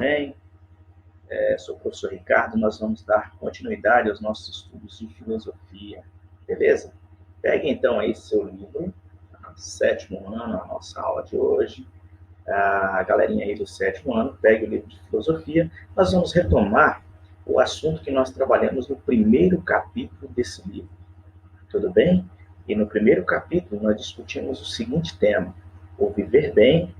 Bem, sou o professor Ricardo, nós vamos dar continuidade aos nossos estudos de filosofia, beleza? Pegue então aí seu livro, sétimo ano, a nossa aula de hoje, a galerinha aí do sétimo ano, pegue o livro de filosofia, nós vamos retomar o assunto que nós trabalhamos no primeiro capítulo desse livro, tudo bem? E no primeiro capítulo nós discutimos o seguinte tema: o viver bem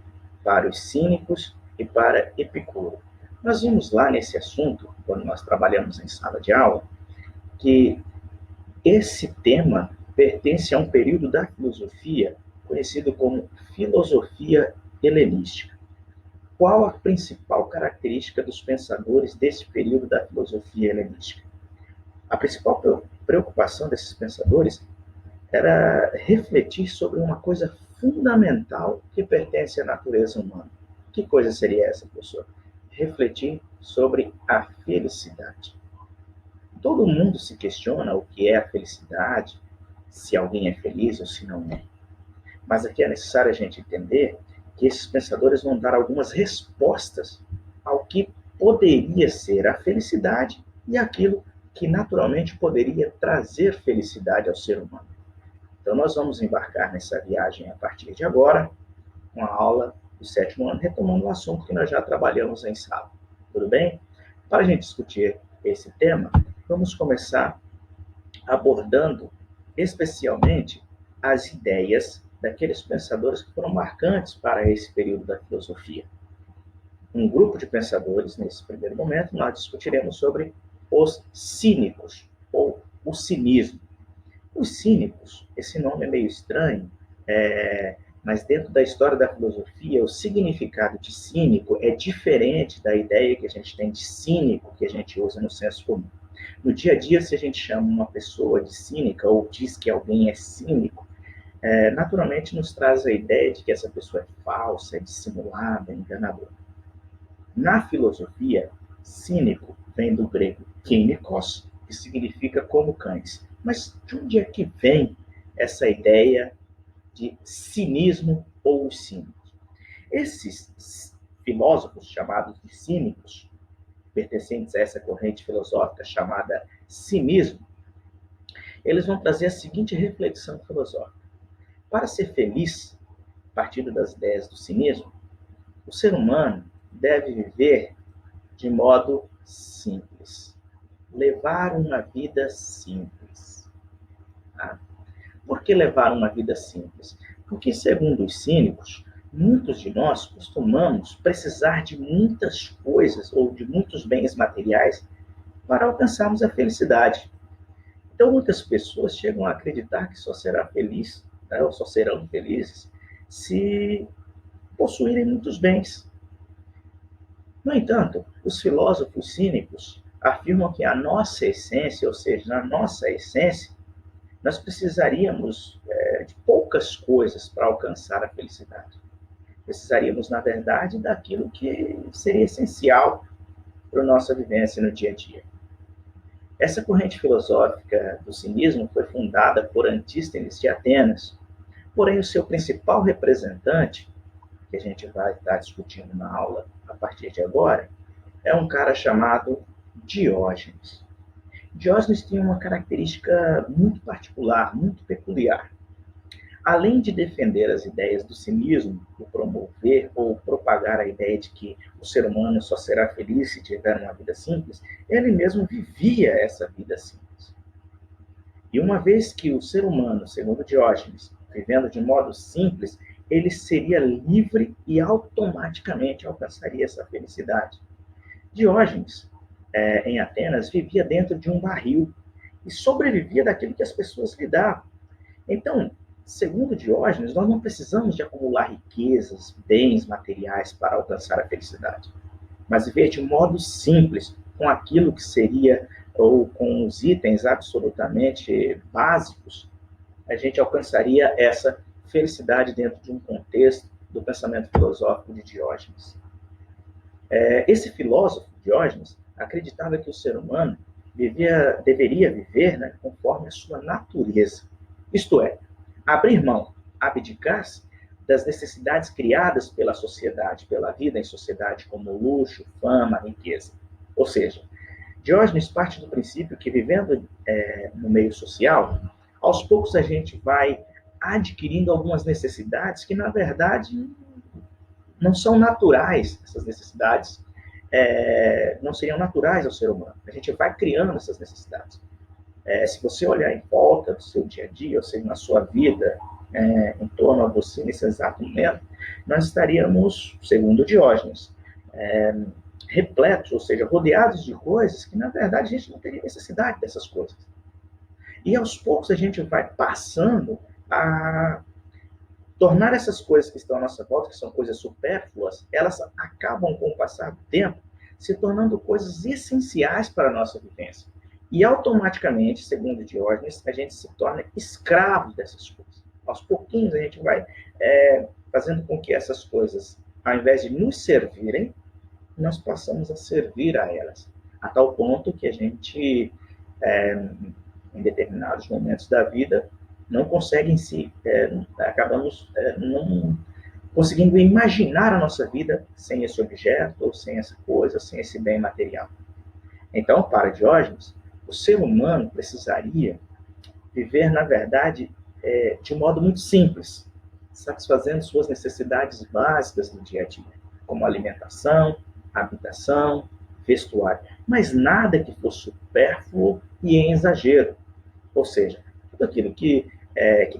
para os cínicos e para Epicuro. Nós vimos lá nesse assunto, quando nós trabalhamos em sala de aula, que esse tema pertence a um período da filosofia conhecido como filosofia helenística. Qual a principal característica dos pensadores desse período da filosofia helenística? A principal preocupação desses pensadores era refletir sobre uma coisa fundamental que pertence à natureza humana. Que coisa seria essa, professor? Refletir sobre a felicidade. Todo mundo se questiona o que é a felicidade, se alguém é feliz ou se não é. Mas aqui é necessário a gente entender que esses pensadores vão dar algumas respostas ao que poderia ser a felicidade e aquilo que naturalmente poderia trazer felicidade ao ser humano. Então, nós vamos embarcar nessa viagem a partir de agora, com a aula do sétimo ano, retomando o assunto que nós já trabalhamos em sala. Tudo bem? Para a gente discutir esse tema, vamos começar abordando especialmente as ideias daqueles pensadores que foram marcantes para esse período da filosofia. Um grupo de pensadores, nesse primeiro momento, nós discutiremos sobre os cínicos, ou o cinismo. Os cínicos, esse nome é meio estranho, mas dentro da história da filosofia, o significado de cínico é diferente da ideia que a gente tem de cínico, que a gente usa no senso comum. No dia a dia, se a gente chama uma pessoa de cínica ou diz que alguém é cínico, naturalmente nos traz a ideia de que essa pessoa é falsa, é dissimulada, é enganadora. Na filosofia, cínico vem do grego kínikos, que significa como cães. Mas de onde é que vem essa ideia de cinismo ou os cínicos? Esses filósofos chamados de cínicos, pertencentes a essa corrente filosófica chamada cinismo, eles vão trazer a seguinte reflexão filosófica. Para ser feliz, partindo das ideias do cinismo, o ser humano deve viver de modo simples. Levar uma vida simples. Tá? Por que levar uma vida simples? Porque, segundo os cínicos, muitos de nós costumamos precisar de muitas coisas ou de muitos bens materiais para alcançarmos a felicidade. Então, muitas pessoas chegam a acreditar que só será feliz, né, ou só serão felizes, se possuírem muitos bens. No entanto, os filósofos cínicos afirmam que a nossa essência, ou seja, na nossa essência, nós precisaríamos de poucas coisas para alcançar a felicidade. Precisaríamos, na verdade, daquilo que seria essencial para a nossa vivência no dia a dia. Essa corrente filosófica do cinismo foi fundada por Antístenes de Atenas, porém o seu principal representante, que a gente vai estar discutindo na aula a partir de agora, é um cara chamado Diógenes. Diógenes tinha uma característica muito particular, muito peculiar. Além de defender as ideias do cinismo, e promover ou propagar a ideia de que o ser humano só será feliz se tiver uma vida simples, ele mesmo vivia essa vida simples. E uma vez que o ser humano, segundo Diógenes, vivendo de modo simples, ele seria livre e automaticamente alcançaria essa felicidade. Diógenes, em Atenas, vivia dentro de um barril e sobrevivia daquilo que as pessoas lhe davam. Então, segundo Diógenes, nós não precisamos de acumular riquezas, bens materiais para alcançar a felicidade, mas viver de modo simples, com aquilo que seria, ou com os itens absolutamente básicos, a gente alcançaria essa felicidade dentro de um contexto do pensamento filosófico de Diógenes. Esse filósofo, Diógenes, acreditava que o ser humano deveria viver, né, conforme a sua natureza. Isto é, abrir mão, abdicar-se das necessidades criadas pela sociedade, pela vida em sociedade, como luxo, fama, riqueza. Ou seja, Diógenes parte do princípio que, vivendo no meio social, aos poucos a gente vai adquirindo algumas necessidades que, na verdade, não são naturais. Essas necessidades não seriam naturais ao ser humano. A gente vai criando essas necessidades. Se você olhar em volta do seu dia a dia, ou seja, na sua vida, em torno a você nesse exato momento, nós estaríamos, segundo Diógenes, repletos, ou seja, rodeados de coisas que, na verdade, a gente não teria necessidade dessas coisas. E, aos poucos, a gente vai passando a tornar essas coisas que estão à nossa volta, que são coisas supérfluas, elas acabam, com o passar do tempo, se tornando coisas essenciais para a nossa vivência. E, automaticamente, segundo Diógenes, a gente se torna escravo dessas coisas. Aos pouquinhos, a gente vai fazendo com que essas coisas, ao invés de nos servirem, nós passamos a servir a elas, a tal ponto que a gente, em determinados momentos da vida, não consegue em si, acabamos não conseguindo imaginar a nossa vida sem esse objeto, ou sem essa coisa, sem esse bem material. Então, para Diógenes, o ser humano precisaria viver, na verdade, de um modo muito simples, satisfazendo suas necessidades básicas do dia a dia, como alimentação, habitação, vestuário, mas nada que for supérfluo e em exagero. Ou seja, tudo aquilo que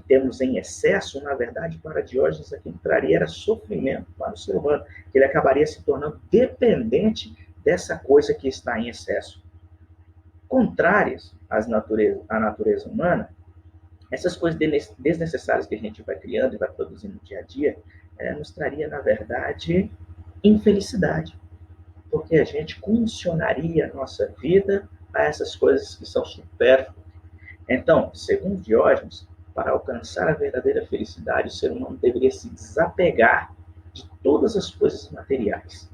temos em excesso, na verdade, para Diógenes, aquilo que traria era sofrimento para o ser humano, que ele acabaria se tornando dependente dessa coisa que está em excesso. Contrárias à natureza humana, essas coisas desnecessárias que a gente vai criando e vai produzindo no dia a dia, nos traria, na verdade, infelicidade. Porque a gente condicionaria a nossa vida a essas coisas que são supérfluas. Então, segundo Diógenes, para alcançar a verdadeira felicidade, o ser humano deveria se desapegar de todas as coisas materiais,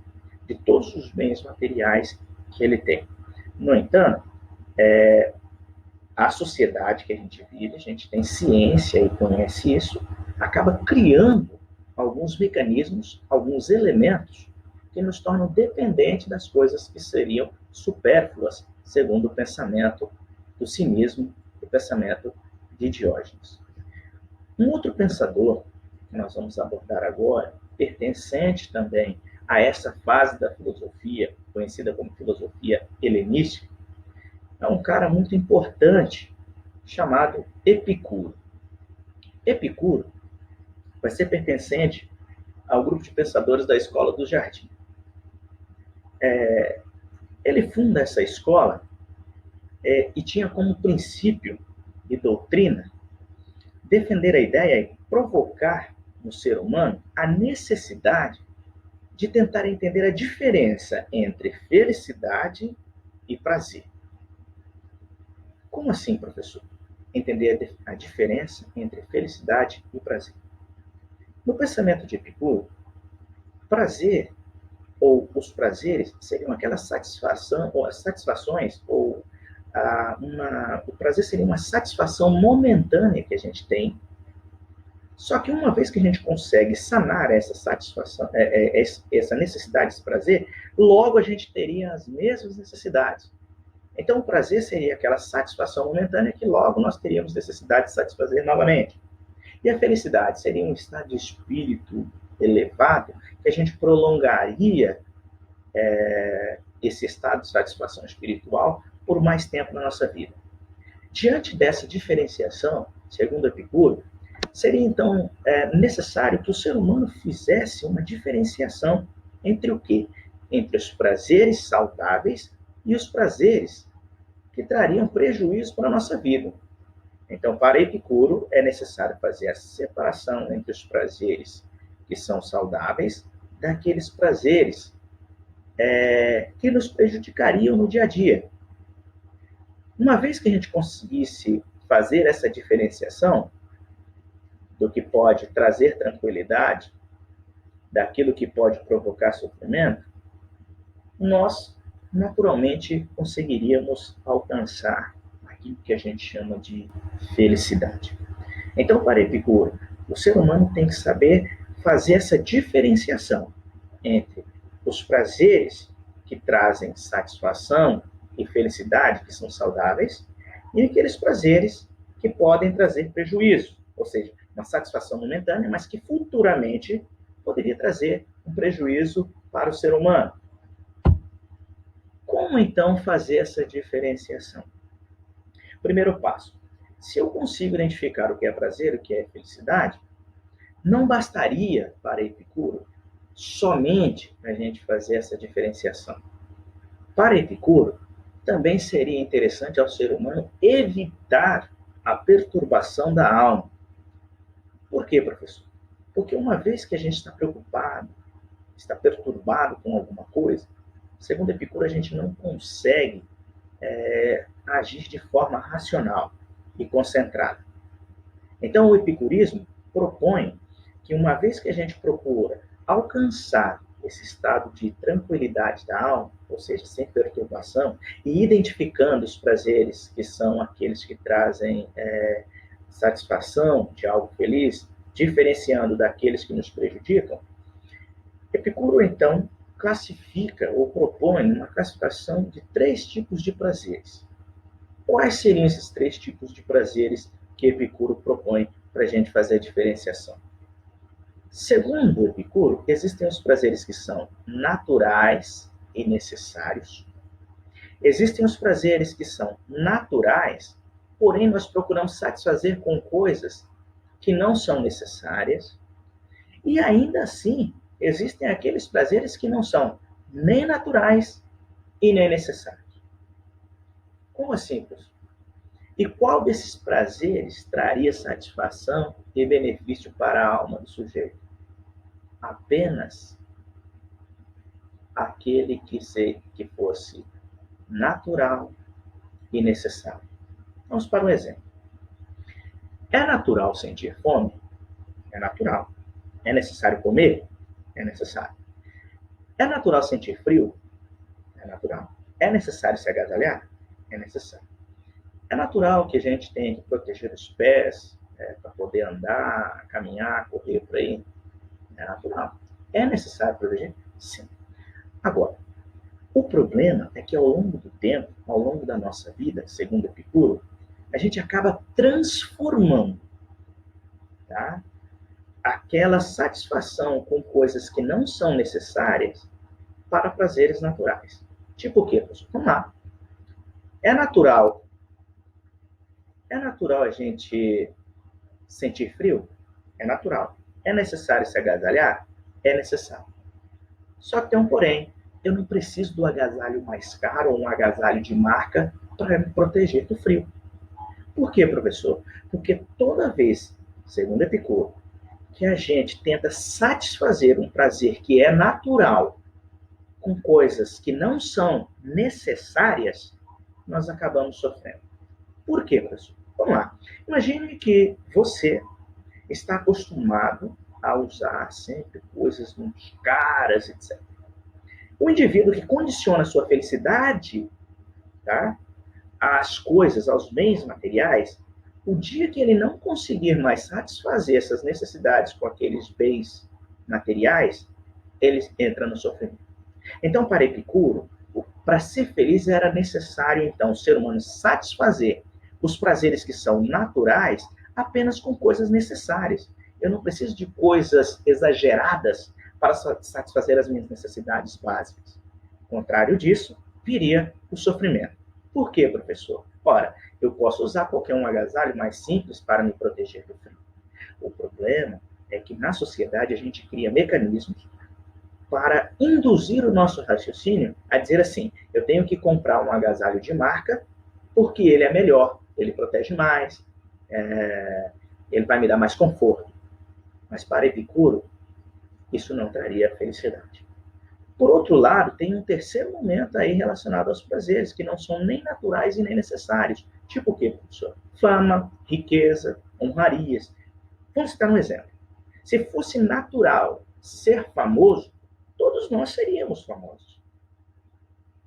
de todos os bens materiais que ele tem. No entanto, a sociedade que a gente vive, a gente tem ciência e conhece isso, acaba criando alguns mecanismos, alguns elementos que nos tornam dependentes das coisas que seriam supérfluas, segundo o pensamento do cinismo, o pensamento de Diógenes. Um outro pensador que nós vamos abordar agora, pertencente também a essa fase da filosofia, conhecida como filosofia helenística, é um cara muito importante, chamado Epicuro. Epicuro vai ser pertencente ao grupo de pensadores da Escola do Jardim. Ele funda essa escola e tinha como princípio e doutrina defender a ideia e provocar no ser humano a necessidade de tentar entender a diferença entre felicidade e prazer. Como assim, professor? Entender a diferença entre felicidade e prazer. No pensamento de Epicuro, prazer ou os prazeres seriam aquelas satisfação ou as satisfações ou o prazer seria uma satisfação momentânea que a gente tem. Só que uma vez que a gente consegue sanar essa satisfação, essa necessidade, esse prazer, logo a gente teria as mesmas necessidades. Então, o prazer seria aquela satisfação momentânea que logo nós teríamos necessidade de satisfazer novamente. E a felicidade seria um estado de espírito elevado que a gente prolongaria esse estado de satisfação espiritual por mais tempo na nossa vida. Diante dessa diferenciação, segundo Epicuro, seria então necessário que o ser humano fizesse uma diferenciação entre o quê? Entre os prazeres saudáveis e os prazeres que trariam prejuízo para a nossa vida. Então, para Epicuro, é necessário fazer a separação entre os prazeres que são saudáveis daqueles prazeres que nos prejudicariam no dia a dia. Uma vez que a gente conseguisse fazer essa diferenciação do que pode trazer tranquilidade, daquilo que pode provocar sofrimento, nós naturalmente conseguiríamos alcançar aquilo que a gente chama de felicidade. Então, para Epicuro, o ser humano tem que saber fazer essa diferenciação entre os prazeres que trazem satisfação e felicidade, que são saudáveis, e aqueles prazeres que podem trazer prejuízo, ou seja, uma satisfação momentânea, mas que futuramente poderia trazer um prejuízo para o ser humano. Como então fazer essa diferenciação? Primeiro passo: se eu consigo identificar o que é prazer e o que é felicidade, não bastaria para Epicuro somente a gente fazer essa diferenciação. Para Epicuro, também seria interessante ao ser humano evitar a perturbação da alma. Por quê, professor? Porque uma vez que a gente está preocupado, está perturbado com alguma coisa, segundo Epicuro, a gente não consegue agir de forma racional e concentrada. Então, o epicurismo propõe que uma vez que a gente procura alcançar esse estado de tranquilidade da alma, ou seja, sem perturbação, e identificando os prazeres que são aqueles que trazem satisfação de algo feliz, diferenciando daqueles que nos prejudicam, Epicuro, então, classifica ou propõe uma classificação de 3 tipos de prazeres. Quais seriam esses 3 tipos de prazeres que Epicuro propõe para a gente fazer a diferenciação? Segundo Epicuro, existem os prazeres que são naturais e necessários. Existem os prazeres que são naturais, porém nós procuramos satisfazer com coisas que não são necessárias. E ainda assim, existem aqueles prazeres que não são nem naturais e nem necessários. Como assim, professor? E qual desses prazeres traria satisfação e benefício para a alma do sujeito? Apenas aquele que fosse natural e necessário. Vamos para um exemplo. É natural sentir fome? É natural. É necessário comer? É necessário. É natural sentir frio? É natural. É necessário se agasalhar? É necessário. É natural que a gente tenha que proteger os pés para poder andar, caminhar, correr por aí? É natural. É necessário proteger? Sim. Agora, o problema é que ao longo do tempo, ao longo da nossa vida, segundo Epicuro, a gente acaba transformando, tá, aquela satisfação com coisas que não são necessárias para prazeres naturais. Tipo o quê, professor? Vamos lá. É natural. É natural a gente sentir frio? É natural. É necessário se agasalhar? É necessário. Só que tem um porém. Eu não preciso do agasalho mais caro ou um agasalho de marca para me proteger do frio. Por quê, professor? Porque toda vez, segundo Epicuro, que a gente tenta satisfazer um prazer que é natural com coisas que não são necessárias, nós acabamos sofrendo. Por quê, professor? Vamos lá. Imagine que você está acostumado a usar sempre coisas muito caras, etc. O indivíduo que condiciona a sua felicidade, tá, às coisas, aos bens materiais, o dia que ele não conseguir mais satisfazer essas necessidades com aqueles bens materiais, ele entra no sofrimento. Então, para Epicuro, para ser feliz era necessário, então, o ser humano satisfazer os prazeres que são naturais apenas com coisas necessárias. Eu não preciso de coisas exageradas para satisfazer as minhas necessidades básicas. Ao contrário disso, viria o sofrimento. Por quê, professor? Ora, eu posso usar qualquer um agasalho mais simples para me proteger do frio. O problema é que na sociedade a gente cria mecanismos para induzir o nosso raciocínio a dizer assim: eu tenho que comprar um agasalho de marca porque ele é melhor, ele protege mais, ele vai me dar mais conforto. Mas para Epicuro, isso não traria felicidade. Por outro lado, tem um terceiro momento aí relacionado aos prazeres, que não são nem naturais e nem necessários. Tipo o quê, professor? Fama, riqueza, honrarias. Vamos citar um exemplo. Se fosse natural ser famoso, todos nós seríamos famosos.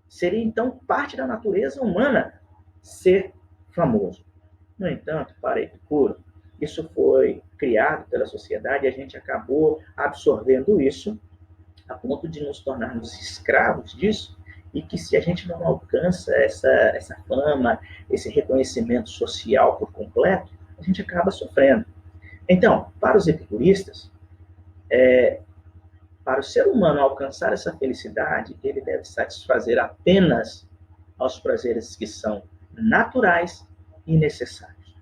Seria, então, parte da natureza humana ser famoso. No entanto, para Epicuro, isso foi criado pela sociedade e a gente acabou absorvendo isso a ponto de nos tornarmos escravos disso, e que se a gente não alcança essa fama, esse reconhecimento social por completo, a gente acaba sofrendo. Então, para os epicuristas, para o ser humano alcançar essa felicidade, ele deve satisfazer apenas aos prazeres que são naturais e necessários.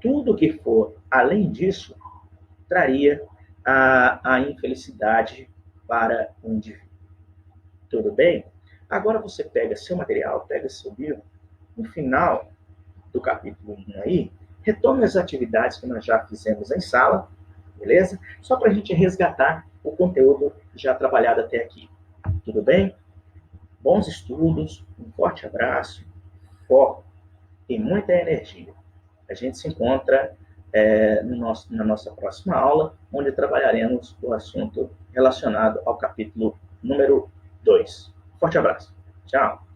Tudo que for além disso traria a infelicidade para o indivíduo. Tudo bem? Agora você pega seu material, pega seu livro, no final do capítulo 1 aí, retome as atividades que nós já fizemos em sala, beleza? Só para a gente resgatar o conteúdo já trabalhado até aqui. Tudo bem? Bons estudos, um forte abraço, foco e muita energia. A gente se encontra na nossa próxima aula, onde trabalharemos o assunto relacionado ao capítulo número 2. Forte abraço. Tchau.